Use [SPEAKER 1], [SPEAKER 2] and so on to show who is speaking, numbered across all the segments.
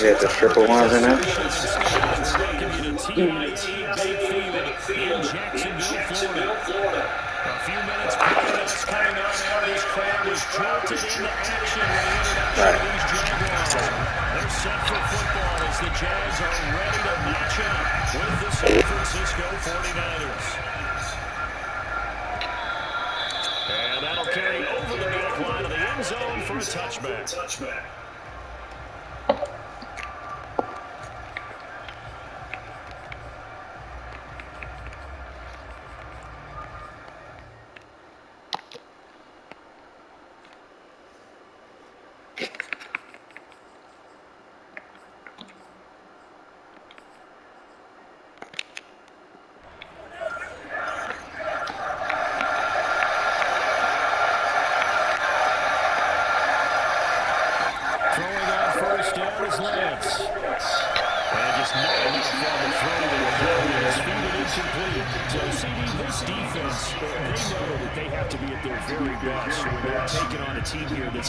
[SPEAKER 1] Yeah, the triple ones in there.
[SPEAKER 2] In Jacksonville, Florida. A few minutes prior to us coming on air, this crowd was jolted into action with the introduction of these Jaguars. They're set for football as the Jags are ready to match up with the San Francisco 49ers. And that'll carry over the back line of the end zone for a touchback.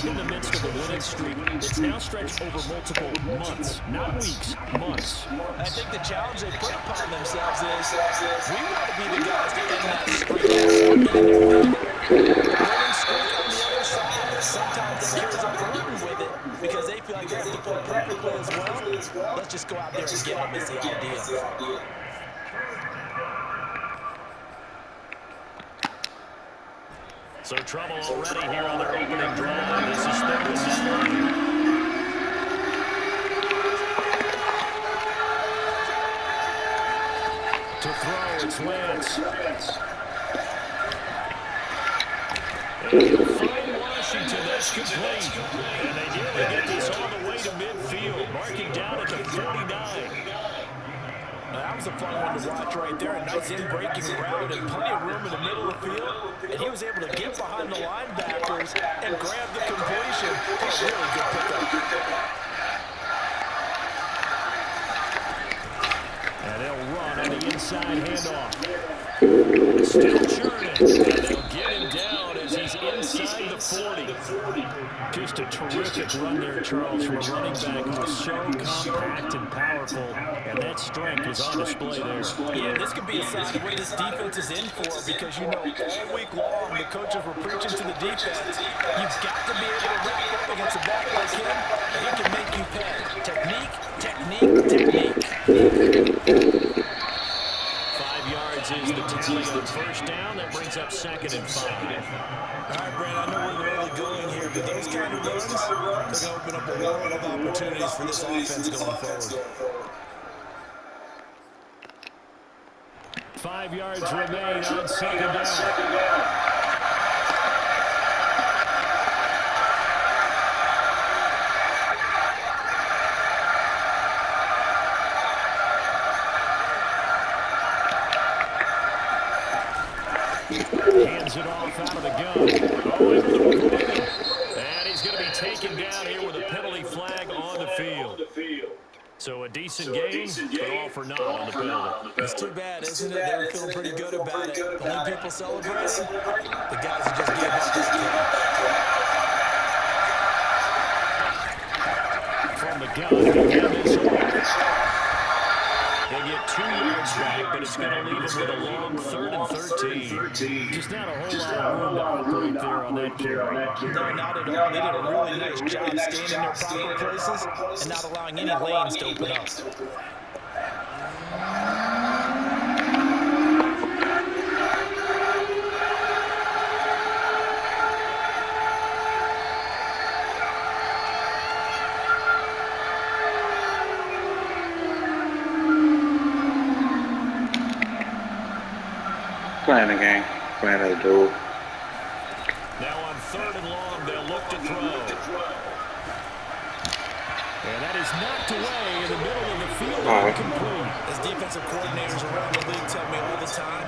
[SPEAKER 2] In the midst of a winning streak, it's now stretched over multiple months, not weeks, months.
[SPEAKER 3] I think the challenge they put upon themselves is we want to be the guys that end that streak. And winning streak on the other side. Sometimes that carries over hurting with it because they feel like they have to play perfectly as well. Let's just go out there and get them is the idea.
[SPEAKER 2] So trouble already here on their opening drive. This is third and 9. To throw, it's Lance. And he'll find Washington. That's complete. And they nearly get this all the way to midfield, marking down at the 49.
[SPEAKER 3] That was a fun one to watch right there. A nice in-breaking route and plenty of room in the middle of the field. And he was able to get behind the linebackers and grab the completion for a really good pickup.
[SPEAKER 2] And they'll run on the inside handoff. Still churning. And they'll get him down as he's inside the 40. Just a terrific run there, Charles, from a running back who was so compact and powerful. And that strength was on display there.
[SPEAKER 3] Yeah, this could be a sign of what this defense is in for because, you know, all week long the coaches were preaching to the defense. You've got to be able to wrap up against a back like him, and he can make you pay. Technique, technique, technique.
[SPEAKER 2] 5 yards is the tally on first down. That brings up 2nd and 5.
[SPEAKER 3] All right, Brent, I know we're early going here, but those kind of runs, they're going to open up a world of opportunities for this offense going forward.
[SPEAKER 2] 5 yards remain on 2nd down. Hands it off out of the gun. Oh, able to avoid it. And he's going to be taken down here with a penalty flag on the field. So a decent game, but all for naught on the penalty.
[SPEAKER 3] It's too bad, isn't it? They were feeling pretty good about it. Only people celebrating, the guys who just gave up that
[SPEAKER 2] from the gun. They get 2 yards back, but it's going to leave them with a long 3rd and 13. Just not a whole lot of room to operate there on that carry.
[SPEAKER 3] No, not at all. They did a really nice job staying in their proper places and not allowing any lanes to open up.
[SPEAKER 1] Playing the game, playing the duel.
[SPEAKER 2] Now on 3rd and long, they'll look to throw. And that is knocked away in the middle of the field. Incomplete.
[SPEAKER 3] As defensive coordinators around the league tell me all the time,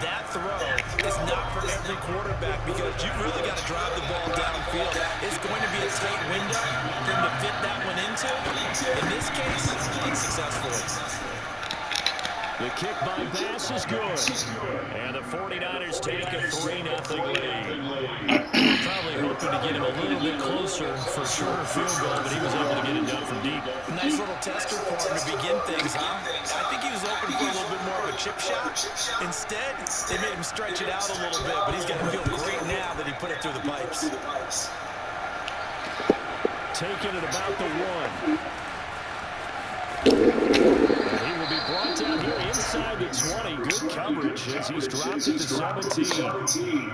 [SPEAKER 3] that throw is not for every quarterback because you've really got to drive the ball downfield. It's going to be a tight window for him to fit that one into. In this case, unsuccessfully.
[SPEAKER 2] The kick by Bass is good. And the 49ers take a 3-0 lead. Probably hoping to get him a little bit closer for shorter field goal, but he was able to get it done from deep.
[SPEAKER 3] Nice little tester for him to begin things, huh? I think he was open for a little bit more of a chip shot. Instead, they made him stretch it out a little bit, but he's going to feel great now that he put it through the pipes.
[SPEAKER 2] Taking it about the 1. He will be brought down here inside the 20. Good coverage as he's dropped at the 17.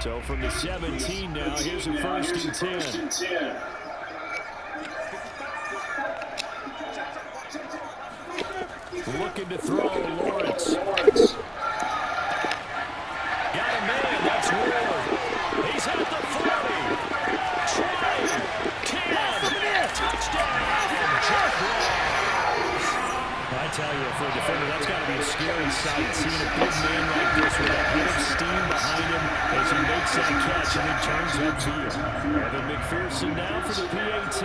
[SPEAKER 2] So from the 17 now, here's a 1st and 10. Looking to throw, Lawrence. Got a man, that's Ward. He's at the 40. Trying. 10. Touchdown. Jeff Ross. I tell you, for a defender, that's got to be a scary sight, seeing a big man like this with a bit of steam behind him as he makes that catch and he turns upfield. Evan McPherson now for the PAT.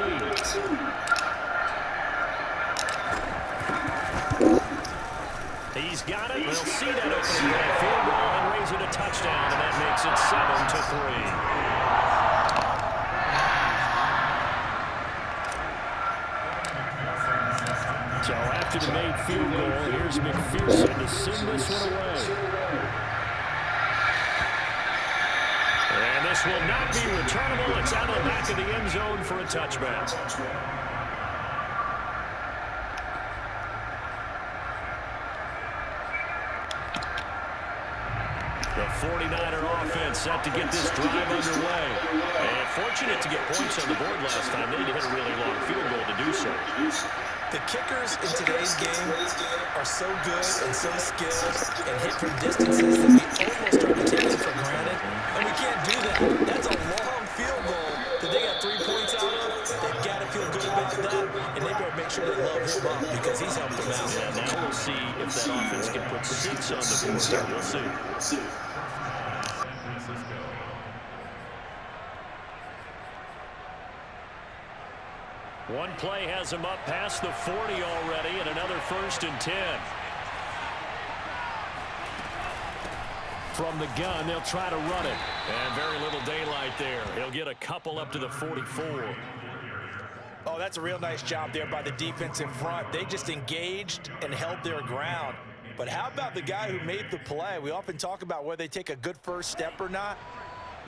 [SPEAKER 2] He's got it. We'll see that opening field goal and raise it a touchdown, and that makes it 7-3. So after the made field goal, here's McPherson to send this one away. And this will not be returnable. It's out of the back of the end zone for a touchback. The 49er offense set to get this drive underway. And fortunate to get points on the board last time. They had to hit a really long field goal to do so.
[SPEAKER 3] The kickers in today's game are so good and so skilled and hit from distances that we almost start to take them for granted. And we can't do that. That's a long field goal that they got 3 points out of. They've got to feel good about that. And they better make sure they love him up because he's helped them out.
[SPEAKER 2] Yeah, now we'll see if that offense can put 6 on the board. We'll see. One play has him up past the 40 already, and another 1st and 10. From the gun, they'll try to run it. And very little daylight there. He'll get a couple up to the 44.
[SPEAKER 3] Oh, that's a real nice job there by the defense in front. They just engaged and held their ground. But how about the guy who made the play? We often talk about whether they take a good first step or not.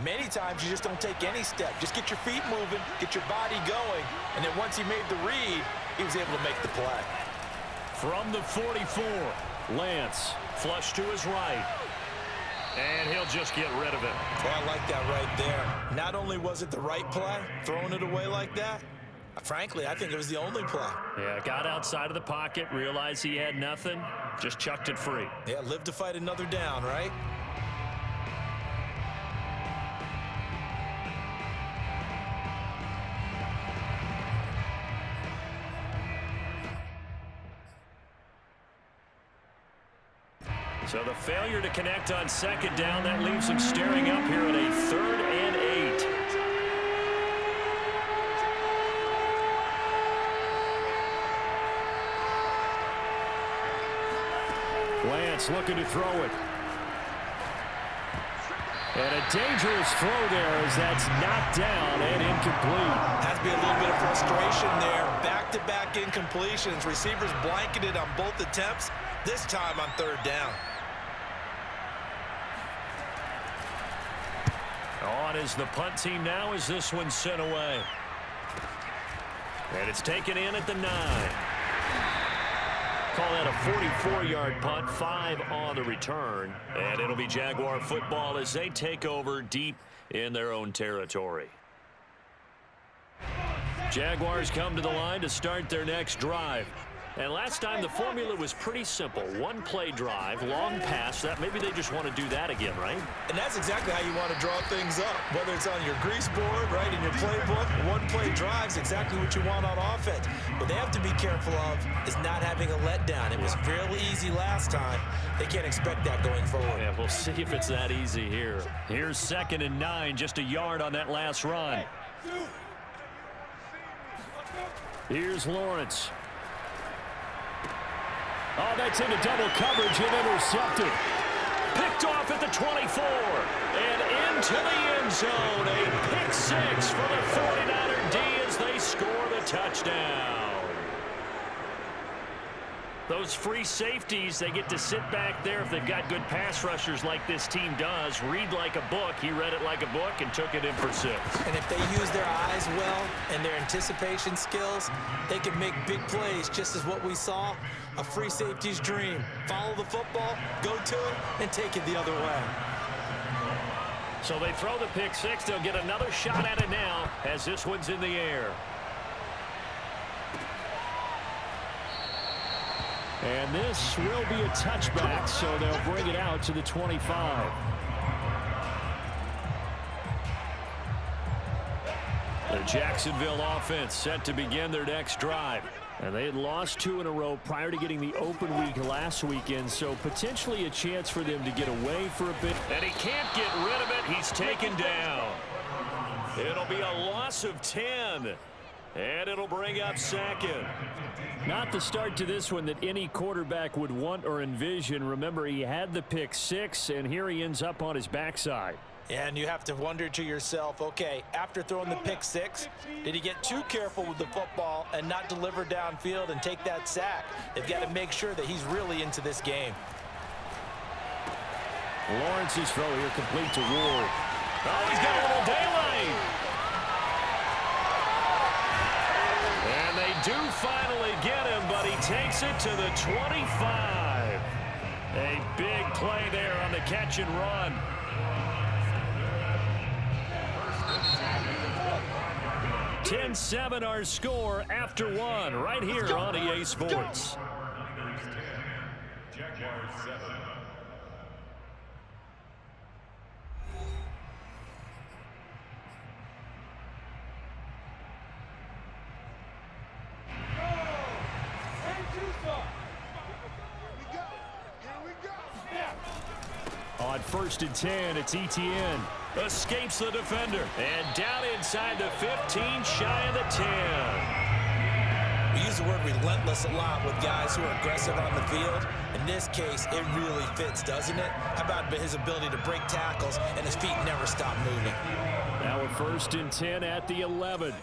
[SPEAKER 3] Many times you just don't take any step. Just get your feet moving, get your body going, and then once he made the read, he was able to make the play.
[SPEAKER 2] From the 44, Lance, flush to his right. And he'll just get rid of it.
[SPEAKER 3] Well, I like that right there. Not only was it the right play, throwing it away like that, frankly, I think it was the only play.
[SPEAKER 2] Yeah, got outside of the pocket, realized he had nothing, just chucked it free.
[SPEAKER 3] Yeah, live to fight another down, right?
[SPEAKER 2] So the failure to connect on 2nd down, that leaves him staring up here at a 3rd and 8. Lance looking to throw it. And a dangerous throw there as that's knocked down and incomplete.
[SPEAKER 3] Has to be a little bit of frustration there. Back-to-back incompletions. Receivers blanketed on both attempts, this time on 3rd down.
[SPEAKER 2] On is the punt team now as this one's sent away. And it's taken in at the 9. Call that a 44-yard punt, 5 on the return. And it'll be Jaguar football as they take over deep in their own territory. Jaguars come to the line to start their next drive. And last time the formula was pretty simple. One play drive, long pass. That maybe they just want to do that again, right?
[SPEAKER 3] And that's exactly how you want to draw things up. Whether it's on your grease board, right, in your playbook, one play drive is exactly what you want on offense. What they have to be careful of is not having a letdown. It was fairly easy last time. They can't expect that going forward.
[SPEAKER 2] Yeah, we'll see if it's that easy here. Here's 2nd and 9, just a yard on that last run. Here's Lawrence. Oh, that's into double coverage and intercepted. Picked off at the 24. And into the end zone. A pick 6 for the 49er D as they score the touchdown. Those free safeties, they get to sit back there if they've got good pass rushers like this team does. Read like a book. He read it like a book and took it in for 6.
[SPEAKER 3] And if they use their eyes well and their anticipation skills, they can make big plays, just as what we saw, a free safety's dream. Follow the football, go to it, and take it the other way.
[SPEAKER 2] So they throw the pick 6. They'll get another shot at it now as this one's in the air. And this will be a touchback, so they'll bring it out to the 25. The Jacksonville offense set to begin their next drive. And they had lost 2 in a row prior to getting the open week last weekend, so potentially a chance for them to get away for a bit. And he can't get rid of it. He's taken down. It'll be a loss of 10. And it'll bring up 2nd. Not the start to this one that any quarterback would want or envision. Remember, he had the pick 6, and here he ends up on his backside.
[SPEAKER 3] And you have to wonder to yourself, okay, after throwing the pick 6, did he get too careful with the football and not deliver downfield and take that sack? They've got to make sure that he's really into this game.
[SPEAKER 2] Lawrence's throw here complete to Ward. Oh, he's got a little daylight. And they do finally get him, but he takes it to the 25. A big play there on the catch and run. 10-7 our score after 1 right here on EA Sports. On 1st and 10, it's ETN. Escapes the defender. And down inside the 15, shy of the 10.
[SPEAKER 3] We use the word relentless a lot with guys who are aggressive on the field. In this case, it really fits, doesn't it? How about his ability to break tackles and his feet never stop moving?
[SPEAKER 2] Now a 1st and 10 at the 11.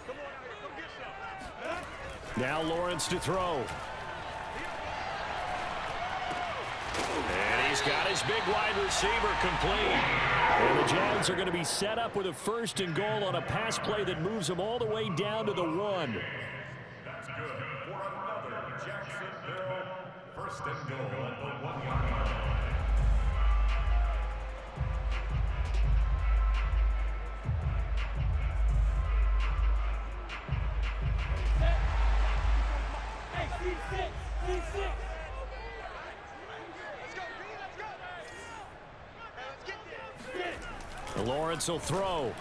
[SPEAKER 2] Now Lawrence to throw. And he's got his big wide receiver complete. And the Jags are going to be set up with a 1st and goal on a pass play that moves them all the way down to the 1.
[SPEAKER 4] That's good for another Jacksonville 1st and goal at the 1-yard line.
[SPEAKER 2] Lawrence will throw.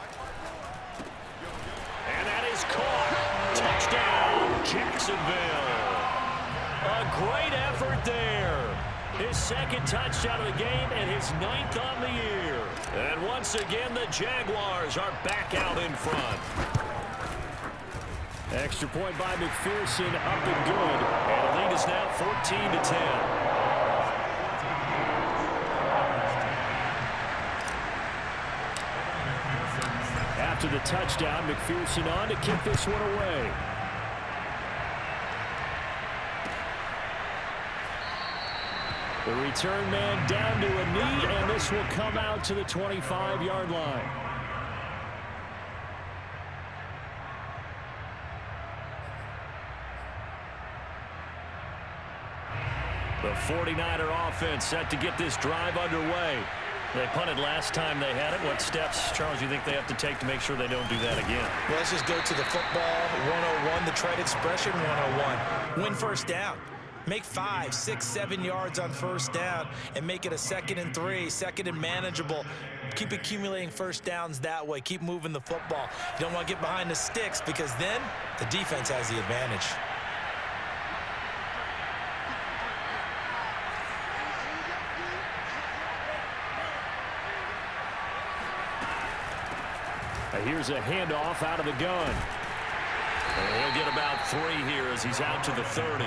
[SPEAKER 2] And that is caught. Touchdown, Jacksonville. A great effort there. His 2nd touchdown of the game and his 9th on the year. And once again, the Jaguars are back out in front. Extra point by McPherson, up and good. And the lead is now 14-10. After the touchdown, McPherson on to kick this one away. The return man down to a knee, and this will come out to the 25-yard line. The 49er offense set to get this drive underway. They punted last time they had it. What steps, Charles, you think they have to take to make sure they don't do that again?
[SPEAKER 3] Well, let's just go to the football 101, the trite expression 101. Win 1st down. Make 5, 6, 7 yards on first down and make it a 2nd and 3, 2nd and manageable. Keep accumulating first downs that way. Keep moving the football. You don't want to get behind the sticks because then the defense has the advantage.
[SPEAKER 2] Here's a handoff out of the gun. And he'll get about 3 here as he's out to the 30.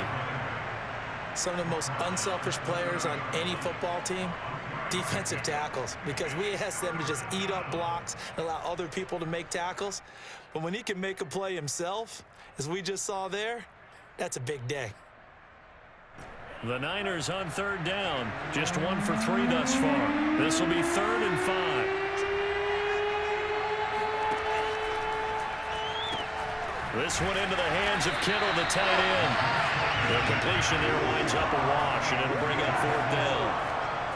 [SPEAKER 3] Some of the most unselfish players on any football team, defensive tackles, because we ask them to just eat up blocks and allow other people to make tackles. But when he can make a play himself, as we just saw there, that's a big day.
[SPEAKER 2] The Niners on 3rd down, just 1 for 3 thus far. This will be 3rd and 5. This one into the hands of Kittle, the tight end. The completion there winds up a wash, and it'll bring up 4th down.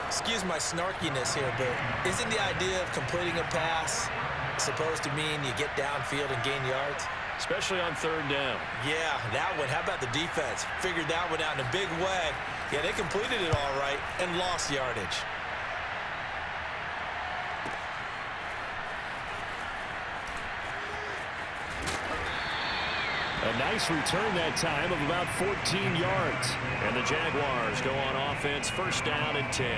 [SPEAKER 3] Excuse my snarkiness here, but isn't the idea of completing a pass supposed to mean you get downfield and gain yards?
[SPEAKER 2] Especially on 3rd down.
[SPEAKER 3] Yeah, that one. How about the defense? Figured that one out in a big way. Yeah, they completed it all right and lost yardage.
[SPEAKER 2] A nice return that time of about 14 yards. And the Jaguars go on offense, 1st down and 10.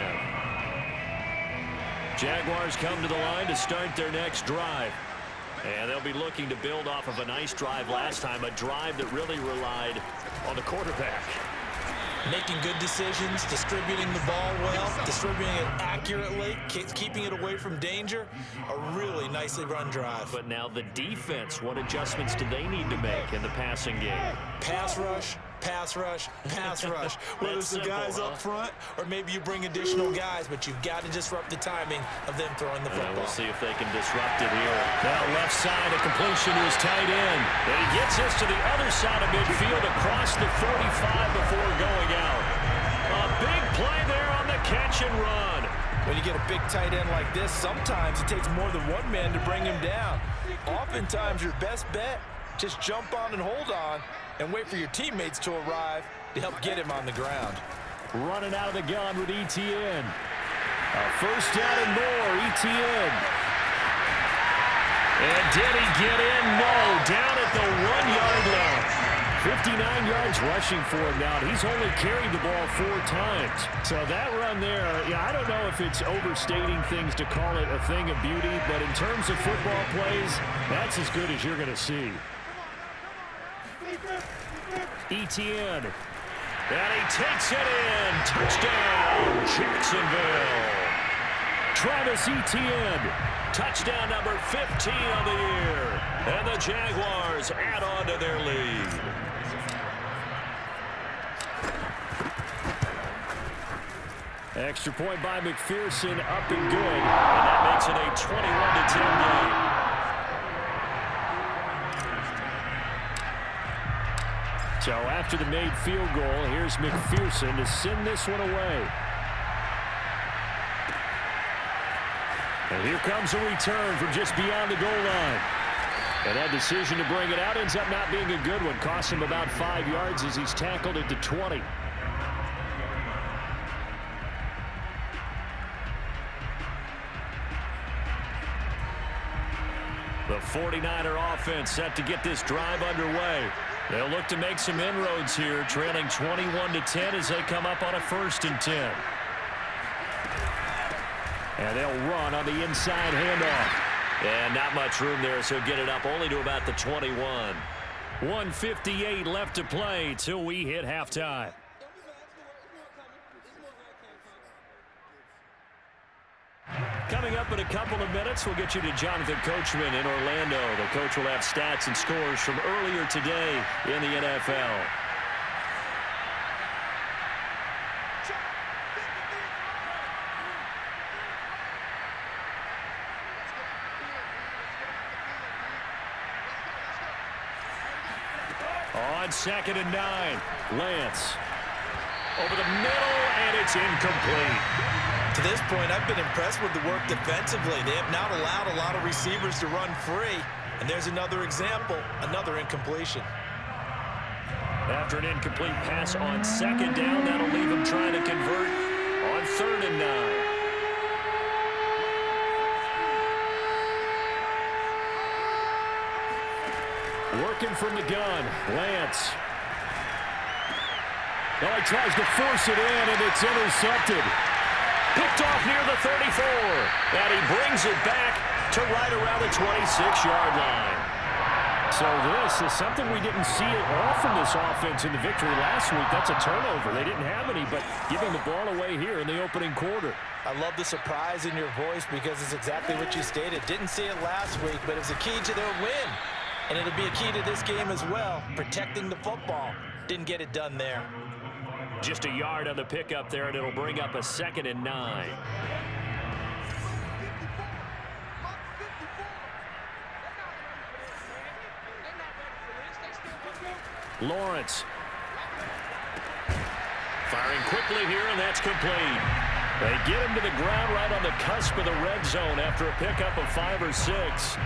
[SPEAKER 2] Jaguars come to the line to start their next drive. And they'll be looking to build off of a nice drive last time, a drive that really relied on the quarterback.
[SPEAKER 3] Making good decisions, distributing the ball well, distributing it accurately, keeping it away from danger. A really nicely run drive.
[SPEAKER 2] But now the defense, what adjustments do they need to make in the passing game?
[SPEAKER 3] Pass rush, pass rush, pass rush. Whether it's the guys up front or maybe you bring additional guys, but you've got to disrupt the timing of them throwing the football.
[SPEAKER 2] We'll see if they can disrupt it here. Now left side, a completion to his tight end. And he gets us to the other side of midfield across the 45 before going out. A big play there on the catch and run.
[SPEAKER 3] When you get a big tight end like this, sometimes it takes more than one man to bring him down. Oftentimes your best bet, just jump on and hold on and wait for your teammates to arrive to help get him on the ground.
[SPEAKER 2] Running out of the gun with ETN. A 1st down and more, ETN. And did he get in? No, down at the 1-yard line. 59 yards rushing for him now. He's only carried the ball 4 times. So that run there, yeah, I don't know if it's overstating things to call it a thing of beauty, but in terms of football plays, that's as good as you're going to see. ETN. And he takes it in. Touchdown, Jacksonville. Travis Etienne. Touchdown number 15 on the year. And the Jaguars add on to their lead. Extra point by McPherson, up and good. And that makes it a 21-10 game. So after the made field goal, here's McPherson to send this one away. And here comes a return from just beyond the goal line. And that decision to bring it out ends up not being a good one. Costs him about 5 yards as he's tackled it to 20. The 49er offense set to get this drive underway. They'll look to make some inroads here, trailing 21-10 as they come up on a 1st and 10. And they'll run on the inside handoff. And not much room there, so get it up only to about the 21. 1:58 left to play till we hit halftime. Coming up in a couple of minutes, we'll get you to Jonathan Coachman in Orlando. The coach will have stats and scores from earlier today in the NFL. On 2nd and 9, Lance. Over the middle, and it's incomplete.
[SPEAKER 3] To this point, I've been impressed with the work defensively. They have not allowed a lot of receivers to run free. And there's another example, another incompletion.
[SPEAKER 2] After an incomplete pass on second down, that'll leave him trying to convert on 3rd and 9. Working from the gun, Lance. Now he tries to force it in, and it's intercepted. Picked off near the 34. And he brings it back to right around the 26-yard line. So this is something we didn't see at all from this offense in the victory last week. That's a turnover. They didn't have any, but giving the ball away here in the opening quarter.
[SPEAKER 3] I love the surprise in your voice because it's exactly what you stated. Didn't see it last week, but it was a key to their win. And it'll be a key to this game as well, protecting the football. Didn't get it done there.
[SPEAKER 2] Just a yard on the pickup there, and it'll bring up a 2nd and 9. Lawrence. Firing quickly here, and that's complete. They get him to the ground right on the cusp of the red zone after a pickup of 5 or 6.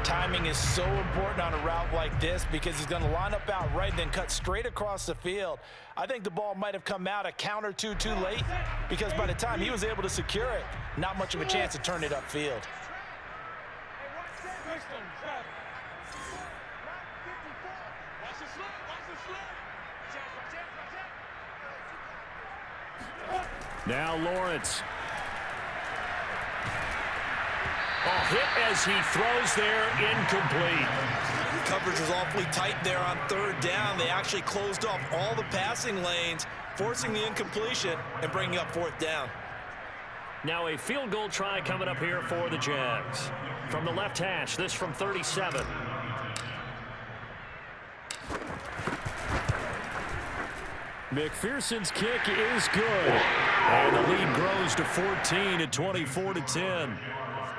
[SPEAKER 3] Timing is so important on a route like this because he's going to line up out right and then cut straight across the field. I think the ball might have come out a count or two too late because by the time he was able to secure it, not much of a chance to turn it upfield.
[SPEAKER 2] Now Lawrence. Hit as he throws there, incomplete.
[SPEAKER 3] Coverage was awfully tight there on 3rd down. They actually closed off all the passing lanes, forcing the incompletion and bringing up 4th down.
[SPEAKER 2] Now a field goal try coming up here for the Jags. From the left hash, this from 37. McPherson's kick is good. And the lead grows to 14 at 24-10.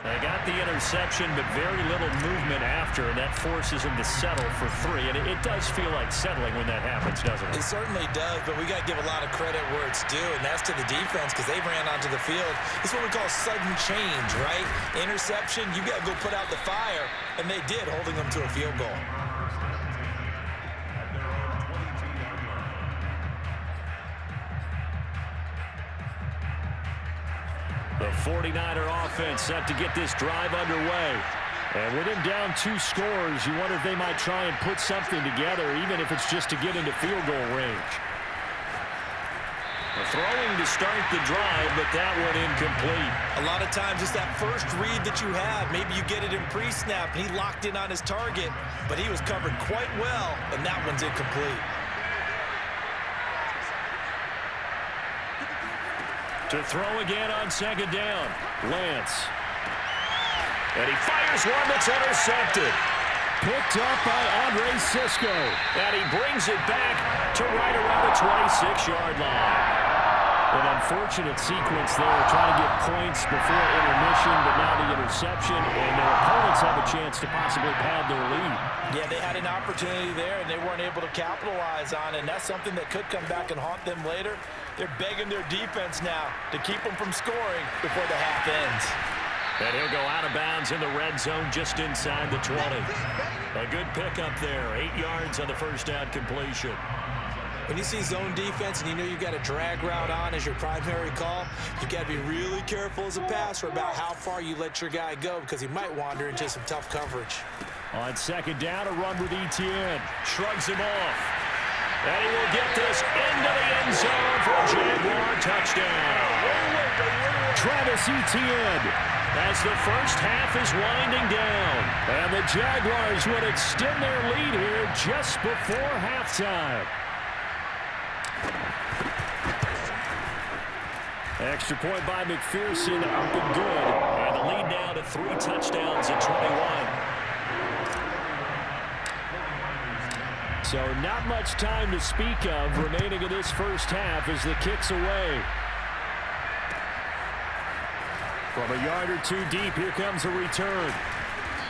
[SPEAKER 2] They got the interception, but very little movement after, and that forces him to settle for 3. And it does feel like settling when that happens, doesn't it?
[SPEAKER 3] It certainly does, but we got to give a lot of credit where it's due, and that's to the defense because they ran onto the field. It's what we call sudden change, right? Interception, you got to go put out the fire, and they did, holding them to a field goal.
[SPEAKER 2] The 49er offense set to get this drive underway. And with him down 2 scores, you wonder if they might try and put something together, even if it's just to get into field goal range. Throwing to start the drive, but that one incomplete.
[SPEAKER 3] A lot of times it's that first read that you have. Maybe you get it in pre-snap, and he locked in on his target, but he was covered quite well, and that one's incomplete.
[SPEAKER 2] To throw again on 2nd down, Lance. And he fires one that's intercepted. Picked up by Andre Sisco. And he brings it back to right around the 26-yard line. An unfortunate sequence there, trying to get points before intermission, but now the interception, and their opponents have a chance to possibly pad their lead.
[SPEAKER 3] Yeah, they had an opportunity there, and they weren't able to capitalize on it, and that's something that could come back and haunt them later. They're begging their defense now to keep them from scoring before the half ends.
[SPEAKER 2] And he'll go out of bounds in the red zone just inside the 20. A good pickup there, 8 yards on the first down completion.
[SPEAKER 3] When you see zone defense and you know you've got a drag route on as your primary call, you've got to be really careful as a passer about how far you let your guy go because he might wander into some tough coverage.
[SPEAKER 2] On 2nd down, a run with Etienne. Shrugs him off. And he will get this into the end zone for a Jaguar touchdown. Travis Etienne as the first half is winding down. And the Jaguars would extend their lead here just before halftime. Extra point by McPherson, up and good. And the lead now to 3 touchdowns at 21. So not much time to speak of remaining in this first half as the kick's away. From a yard or 2 deep, here comes a return.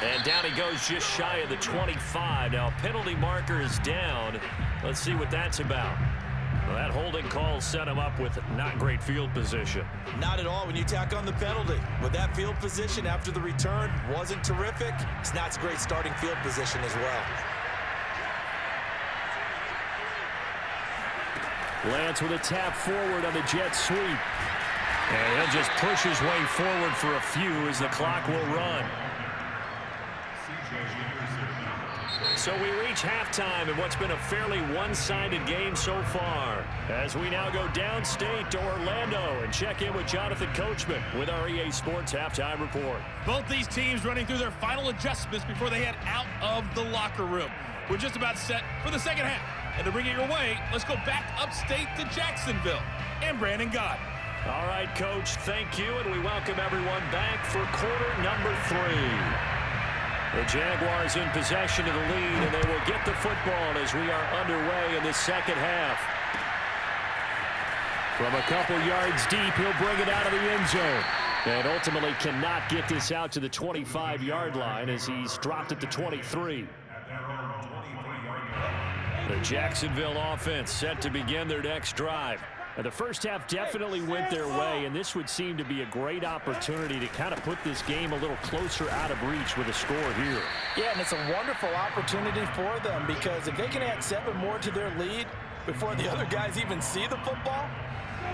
[SPEAKER 2] And down he goes just shy of the 25. Now penalty marker is down. Let's see what that's about. Well, that holding call set him up with not great field position.
[SPEAKER 3] Not at all when you tack on the penalty. With that field position after the return wasn't terrific. It's not a great starting field position as well.
[SPEAKER 2] Lance with a tap forward on the jet sweep. And he'll just push his way forward for a few as the clock will run. So we reach halftime in what's been a fairly one-sided game so far, as we now go downstate to Orlando and check in with Jonathan Coachman with our EA Sports Halftime Report.
[SPEAKER 5] Both these teams running through their final adjustments before they head out of the locker room. We're just about set for the second half. And to bring it your way, let's go back upstate to Jacksonville and Brandon Gott.
[SPEAKER 2] All right, Coach, thank you, and we welcome everyone back for quarter number 3. The Jaguars in possession of the lead, and they will get the football as we are underway in the second half. From a couple yards deep, he'll bring it out of the end zone. And ultimately cannot get this out to the 25-yard line as he's dropped at the 23. The Jacksonville offense set to begin their next drive. The first half definitely went their way, and this would seem to be a great opportunity to kind of put this game a little closer out of reach with a score here.
[SPEAKER 3] Yeah, and it's a wonderful opportunity for them because if they can add 7 more to their lead before the other guys even see the football,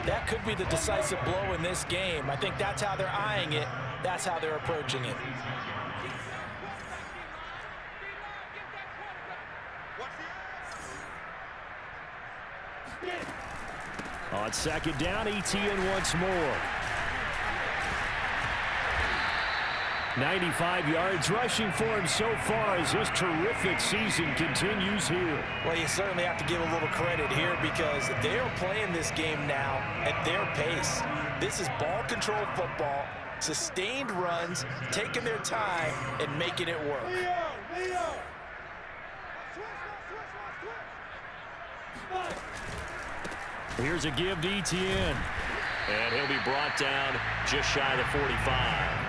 [SPEAKER 3] that could be the decisive blow in this game. I think that's how they're eyeing it. That's how they're approaching it.
[SPEAKER 2] On second down, Etienne once more. 95 yards rushing for him so far as this terrific season continues here.
[SPEAKER 3] Well, you certainly have to give a little credit here because they are playing this game now at their pace. This is ball control football, sustained runs, taking their time, and making it work.
[SPEAKER 2] Here's a give to Etienne. And he'll be brought down just shy of the 45.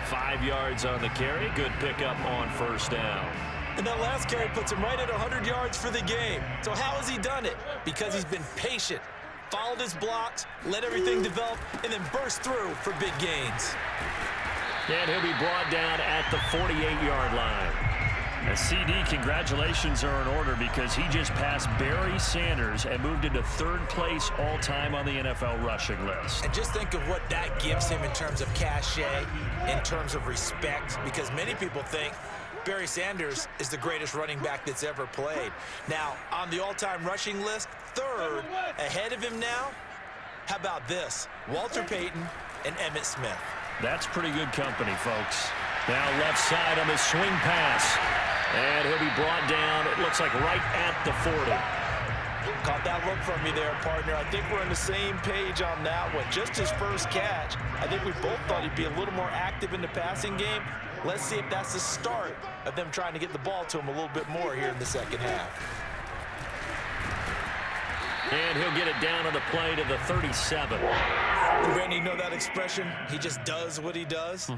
[SPEAKER 2] 5 yards on the carry. Good pickup on first down.
[SPEAKER 3] And that last carry puts him right at 100 yards for the game. So how has he done it? Because he's been patient, followed his blocks, let everything develop, and then burst through for big gains.
[SPEAKER 2] And he'll be brought down at the 48-yard line. A CD, congratulations are in order because he just passed Barry Sanders and moved into 3rd place all-time on the NFL rushing list.
[SPEAKER 3] And just think of what that gives him in terms of cachet, in terms of respect, because many people think Barry Sanders is the greatest running back that's ever played. Now, on the all-time rushing list, 3rd, ahead of him now, how about this? Walter Payton and Emmitt Smith.
[SPEAKER 2] That's pretty good company, folks. Now left side on the swing pass. And he'll be brought down, it looks like right at the 40.
[SPEAKER 3] Caught that look from me there, partner. I think we're on the same page on that one. Just his first catch. I think we both thought he'd be a little more active in the passing game. Let's see if that's the start of them trying to get the ball to him a little bit more here in the second half.
[SPEAKER 2] And he'll get it down on the play to the 37.
[SPEAKER 3] Randy, you know that expression? He just does what he does?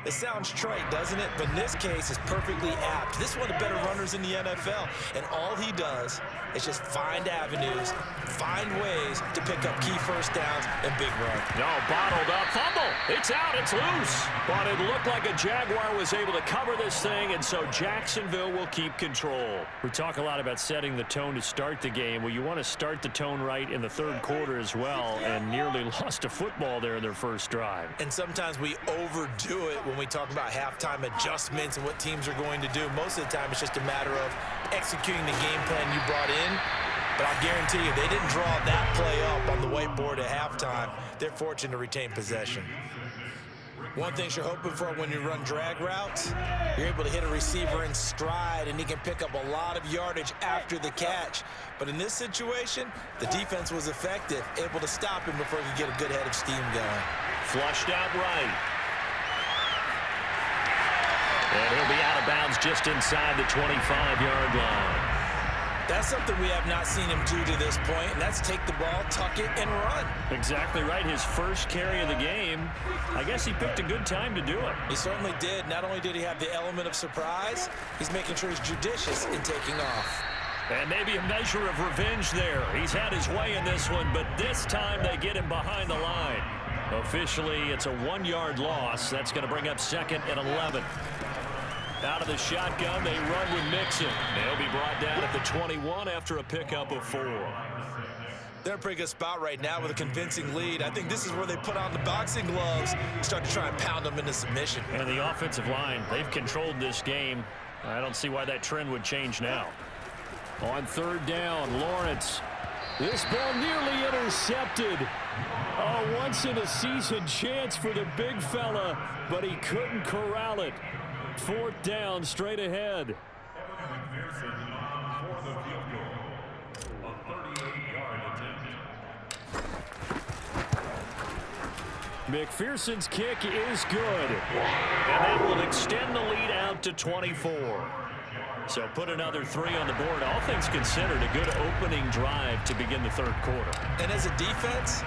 [SPEAKER 3] It sounds trite, doesn't it? But in this case, it's perfectly apt. This is one of the better runners in the NFL. And all he does is just find avenues, find ways to pick up key first downs and big run.
[SPEAKER 2] No, bottled up. Fumble. It's out. It's loose. But it looked like a Jaguar was able to cover this thing, and so Jacksonville will keep control. We talk a lot about setting the tone to start the game. Well, you want to start the tone right in the 3rd quarter as well, and nearly lost a football there in their first drive.
[SPEAKER 3] And sometimes we overdo it when we talk about halftime adjustments and what teams are going to do. Most of the time, it's just a matter of executing the game plan you brought in. But I'll guarantee you, they didn't draw that play up on the whiteboard at halftime. They're fortunate to retain possession. One thing you're hoping for when you run drag routes, you're able to hit a receiver in stride, and he can pick up a lot of yardage after the catch. But in this situation, the defense was effective, able to stop him before he could get a good head of steam going.
[SPEAKER 2] Flushed out right. And he'll be out of bounds just inside the 25-yard line.
[SPEAKER 3] That's something we have not seen him do to this point, and that's take the ball, tuck it, and run.
[SPEAKER 2] Exactly right. His first carry of the game. I guess he picked a good time to do it.
[SPEAKER 3] He certainly did. Not only did he have the element of surprise, he's making sure he's judicious in taking off.
[SPEAKER 2] And maybe a measure of revenge there. He's had his way in this one, but this time they get him behind the line. Officially, it's a 1-yard loss. That's going to bring up 2nd and 11. Out of the shotgun, they run with Mixon. They'll be brought down at the 21 after a pickup of 4.
[SPEAKER 3] They're in a pretty good spot right now with a convincing lead. I think this is where they put on the boxing gloves and start to try and pound them into submission.
[SPEAKER 2] And the offensive line, they've controlled this game. I don't see why that trend would change now. On third down, Lawrence. This ball nearly intercepted. A once-in-a-season chance for the big fella, but he couldn't corral it. Fourth down, straight ahead. McPherson's kick is good. And that will extend the lead out to 24. So put another 3 on the board. All things considered, a good opening drive to begin the third quarter.
[SPEAKER 3] And as a defense,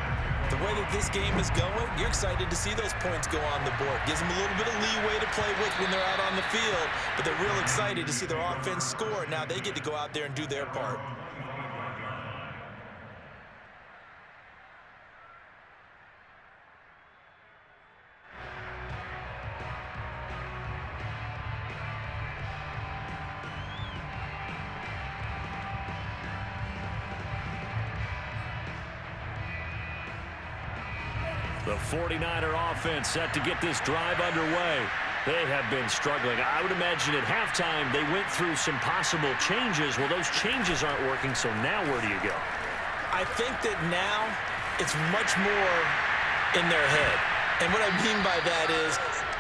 [SPEAKER 3] the way that this game is going, you're excited to see those points go on the board. Gives them a little bit of leeway to play with when they're out on the field, but they're real excited to see their offense score. Now they get to go out there and do their part.
[SPEAKER 2] The 49er offense set to get this drive underway. They have been struggling. I would imagine at halftime they went through some possible changes. Well, those changes aren't working, so now where do you go?
[SPEAKER 3] I think that now it's much more in their head. And what I mean by that is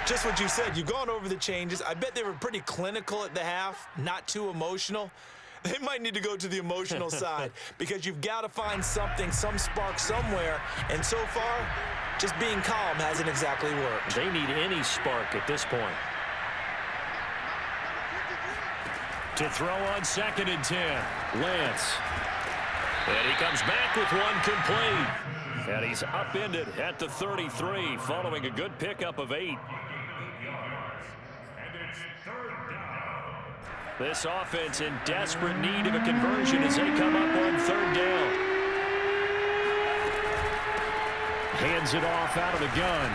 [SPEAKER 3] just what you said. You've gone over the changes. I bet they were pretty clinical at the half, not too emotional. They might need to go to the emotional side because you've got to find something, some spark somewhere. And so far, just being calm hasn't exactly worked.
[SPEAKER 2] They need any spark at this point. To throw on 2nd and 10, Lance. And he comes back with one complete. And he's upended at the 33 following a good pickup of 8. This offense in desperate need of a conversion as they come up on 3rd down. Hands it off out of the gun.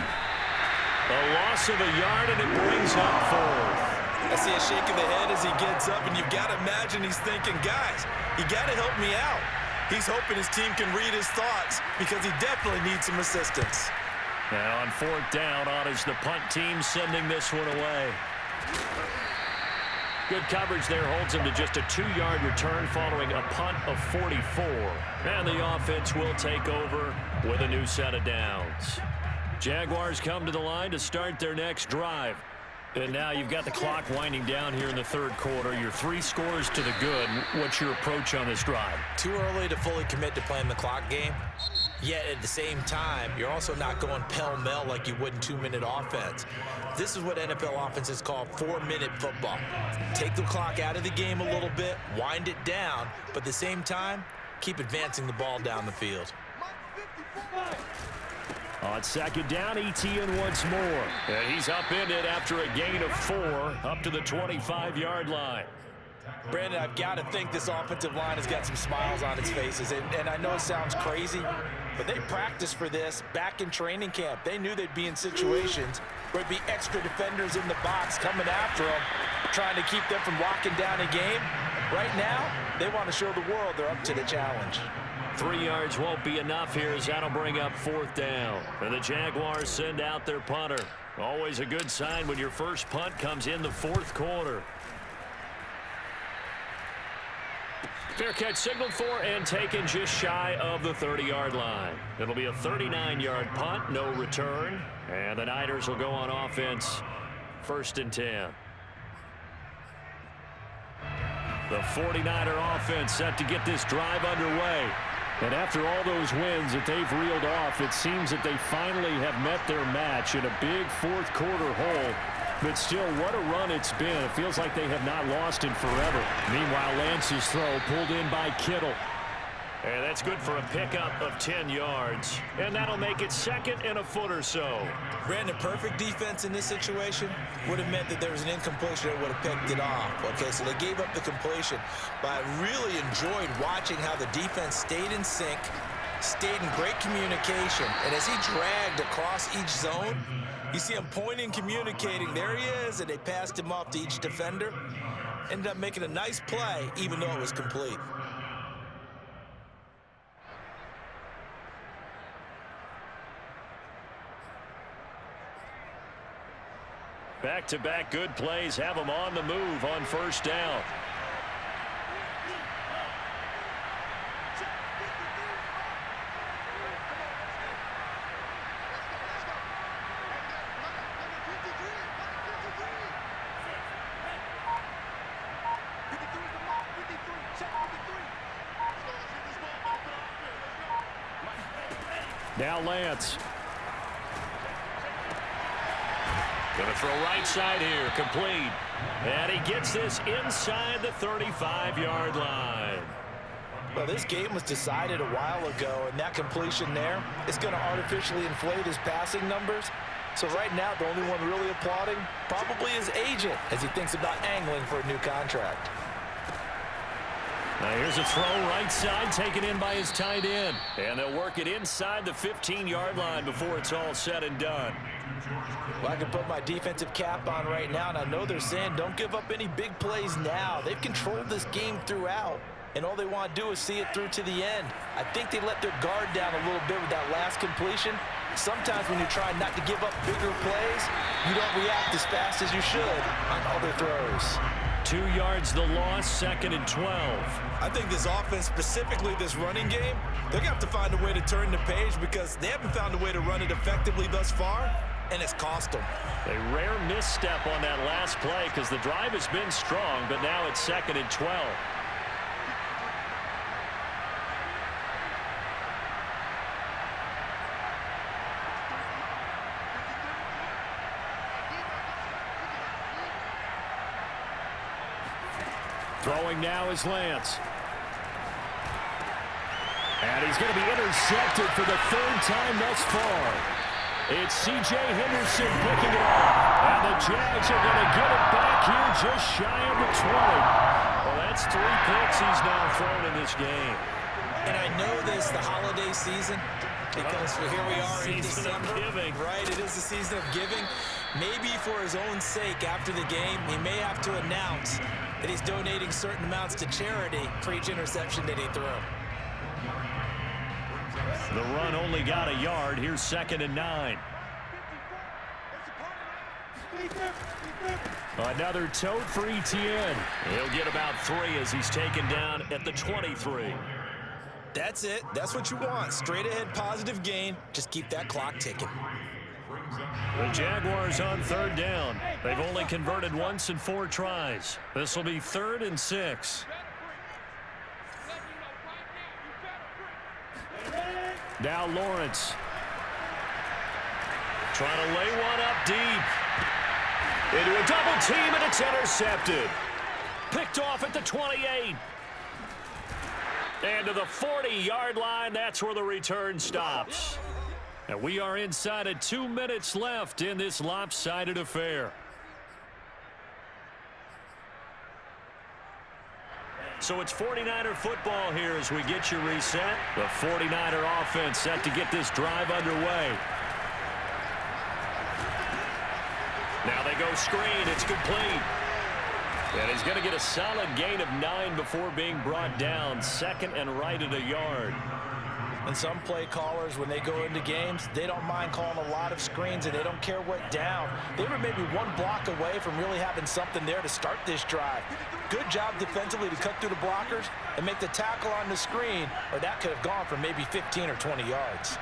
[SPEAKER 2] A loss of a yard, and it brings up 4th.
[SPEAKER 3] I see a shake of the head as he gets up, and you've got to imagine he's thinking, guys, you got to help me out. He's hoping his team can read his thoughts because he definitely needs some assistance.
[SPEAKER 2] And on 4th down, on is the punt team sending this one away. Good coverage there holds him to just a 2-yard return following a punt of 44. And the offense will take over with a new set of downs. Jaguars come to the line to start their next drive. And now you've got the clock winding down here in the 3rd quarter. You're 3 scores to the good. What's your approach on this drive?
[SPEAKER 3] Too early to fully commit to playing the clock game. Yet at the same time, you're also not going pell-mell like you would in 2-minute offense. This is what NFL offenses call 4-minute football. Take the clock out of the game a little bit, wind it down, but at the same time, keep advancing the ball down the field.
[SPEAKER 2] On 2nd down, Etienne once more. And he's upended after a gain of 4 up to the 25-yard line.
[SPEAKER 3] Brandon, I've got to think this offensive line has got some smiles on its faces. And I know it sounds crazy, but they practiced for this back in training camp. They knew they'd be in situations where there'd be extra defenders in the box coming after them, trying to keep them from locking down a game. Right now, they want to show the world they're up to the challenge.
[SPEAKER 2] 3 yards won't be enough here as that'll bring up 4th down. And the Jaguars send out their punter. Always a good sign when your first punt comes in the 4th quarter. Fair catch signaled for and taken just shy of the 30-yard line. It'll be a 39-yard punt, no return. And the Niners will go on offense, 1st and 10. The 49er offense set to get this drive underway. And after all those wins that they've reeled off, it seems that they finally have met their match in a big 4th quarter hole. But still, what a run it's been. It feels like they have not lost in forever. Meanwhile, Lance's throw pulled in by Kittle. And that's good for a pickup of 10 yards. And that'll make it 2nd and a foot or so.
[SPEAKER 3] Brandon, perfect defense in this situation would have meant that there was an incompletion that would have picked it off. Okay, so they gave up the completion. But I really enjoyed watching how the defense stayed in sync, stayed in great communication. And as he dragged across each zone, you see him pointing, communicating. There he is, and they passed him off to each defender. Ended up making a nice play, even though it was complete.
[SPEAKER 2] Back-to-back good plays have them on the move on first down. Now Lance. Going to throw right side here, complete. And he gets this inside the 35-yard line.
[SPEAKER 3] Well, this game was decided a while ago, and that completion there is going to artificially inflate his passing numbers. So right now, the only one really applauding probably his agent as he thinks about angling for a new contract.
[SPEAKER 2] Now here's a throw right side taken in by his tight end. And they'll work it inside the 15-yard line before it's all said and done.
[SPEAKER 3] Well, I can put my defensive cap on right now, and I know they're saying don't give up any big plays now. They've controlled this game throughout, and all they want to do is see it through to the end. I think they let their guard down a little bit with that last completion. Sometimes when you're trying not to give up bigger plays, you don't react as fast as you should on other throws.
[SPEAKER 2] 2 yards the loss, 2nd and 12.
[SPEAKER 3] I think this offense, specifically this running game, they're going to have to find a way to turn the page because they haven't found a way to run it effectively thus far, and it's cost them.
[SPEAKER 2] A rare misstep on that last play because the drive has been strong, but now it's 2nd and 12. Throwing now is Lance. And he's going to be intercepted for the 3rd time thus far. It's C.J. Henderson picking it up. And the Jags are going to get it back here just shy of the 20. Well, that's 3 picks he's now thrown in this game.
[SPEAKER 3] And I know this, the holiday season, because here we are in
[SPEAKER 2] Season of
[SPEAKER 3] December.
[SPEAKER 2] giving.
[SPEAKER 3] Right, it is the season of giving. Maybe for his own sake after the game, he may have to announce that he's donating certain amounts to charity for each interception that he threw.
[SPEAKER 2] The run only got a yard. Here's 2nd and 9. Another tote for Etienne. He'll get about 3 as he's taken down at the 23.
[SPEAKER 3] That's it. That's what you want. Straight ahead positive gain. Just keep that clock ticking.
[SPEAKER 2] The Jaguars on 3rd down. They've only converted once in 4 tries. This will be 3rd and 6. Now Lawrence. Trying to lay one up deep. Into a double team, and it's intercepted. Picked off at the 28. And to the 40-yard line, that's where the return stops. And we are inside of 2 minutes left in this lopsided affair. So it's 49er football here as we get you reset. The 49er offense set to get this drive underway. Now they go screen. It's complete. And he's going to get a solid gain of 9 before being brought down. 2nd and right at a yard.
[SPEAKER 3] And some play callers, when they go into games, they don't mind calling a lot of screens, and they don't care what down. They were maybe 1 block away from really having something there to start this drive. Good job defensively to cut through the blockers and make the tackle on the screen, or that could have gone for maybe 15 or 20 yards.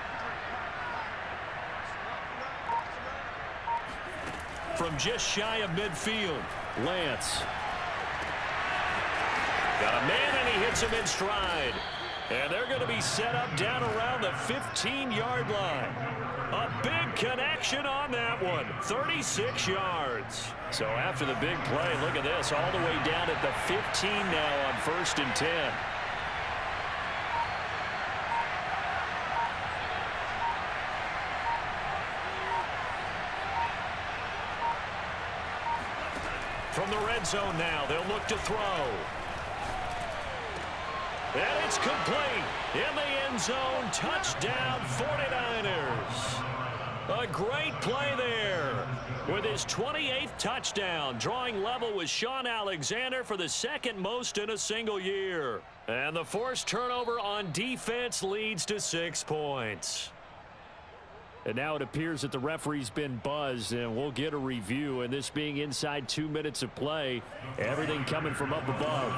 [SPEAKER 2] From just shy of midfield, Lance. Got a man, and he hits him in stride. And they're going to be set up down around the 15-yard line. A big connection on that one. 36 yards. So after the big play, look at this. All the way down at the 15 now on 1st and 10. From the red zone now, they'll look to throw. And it's complete. In the end zone, touchdown 49ers. A great play there with his 28th touchdown, drawing level with Sean Alexander for the 2nd most in a single year. And the forced turnover on defense leads to 6 points. And now it appears that the referee's been buzzed, and we'll get a review. And this being inside 2 minutes of play, everything coming from up above.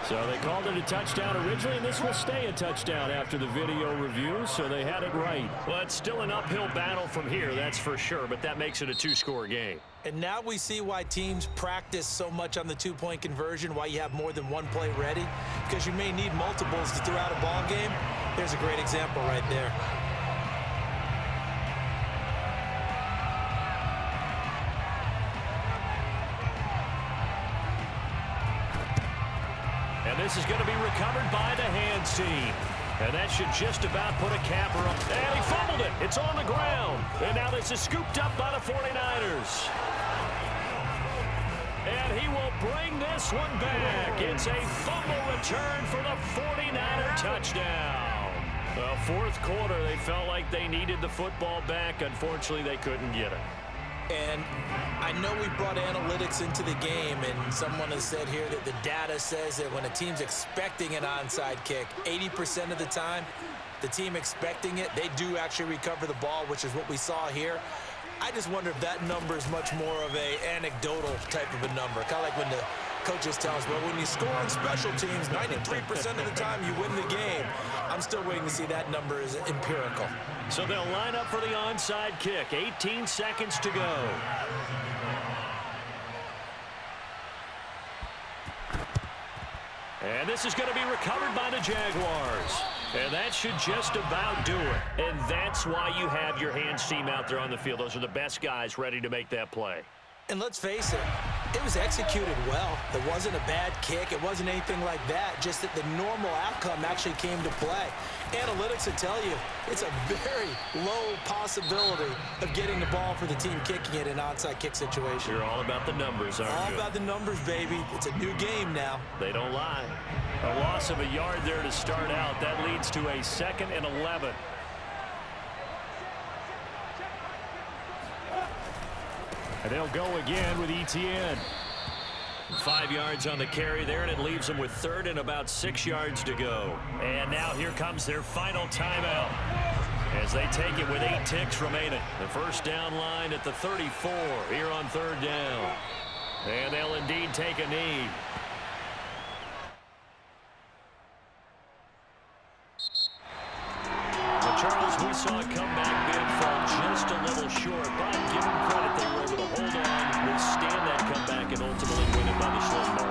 [SPEAKER 2] So they called it a touchdown originally, and this will stay a touchdown after the video review, so they had it right. Well, it's still an uphill battle from here, that's for sure, but that makes it a two-score game.
[SPEAKER 3] And now we see why teams practice so much on the two-point conversion, why you have more than one play ready, because you may need multiples to throw out a ball game. There's a great example right there.
[SPEAKER 2] And this is going to be recovered by the hands team. And that should just about put a capper up. And he fumbled it. It's on the ground. And now this is scooped up by the 49ers. And he will bring this one back. It's a fumble return for the 49er touchdown. Well, fourth quarter, they felt like they needed the football back. Unfortunately, they couldn't get it.
[SPEAKER 3] And I know we brought analytics into the game, and someone has said here that the data says that when a team's expecting an onside kick, 80% of the time, the team expecting it, they do actually recover the ball, which is what we saw here. I just wonder if that number is much more of a anecdotal type of a number. Kind of like when the coaches tell us, well, when you score on special teams, 93% of the time you win the game. I'm still waiting to see that number is empirical.
[SPEAKER 2] So they'll line up for the onside kick. 18 seconds to go. And this is going to be recovered by the Jaguars. And that should just about do it. And that's why you have your hands team out there on the field. Those are the best guys ready to make that play.
[SPEAKER 3] And let's face it, it was executed well. It wasn't a bad kick. It wasn't anything like that. Just that the normal outcome actually came to play. Analytics will tell you it's a very low possibility of getting the ball for the team kicking it in an onside kick situation.
[SPEAKER 2] You're all about the numbers, aren't you?
[SPEAKER 3] All about the numbers, baby. It's a new game now.
[SPEAKER 2] They don't lie. A loss of a yard there to start out. That leads to a 2nd and 11. And they'll go again with ETN. 5 yards on the carry there, and it leaves them with 3rd and about 6 yards to go. And now here comes their final timeout as they take it with 8 ticks remaining. The first down line at the 34 here on 3rd down. And they'll indeed take a knee. Well, Charles, we saw a comeback bid fall just a little short, but give them credit, they were able to hold on, withstand that comeback, and ultimately win it by the short margin.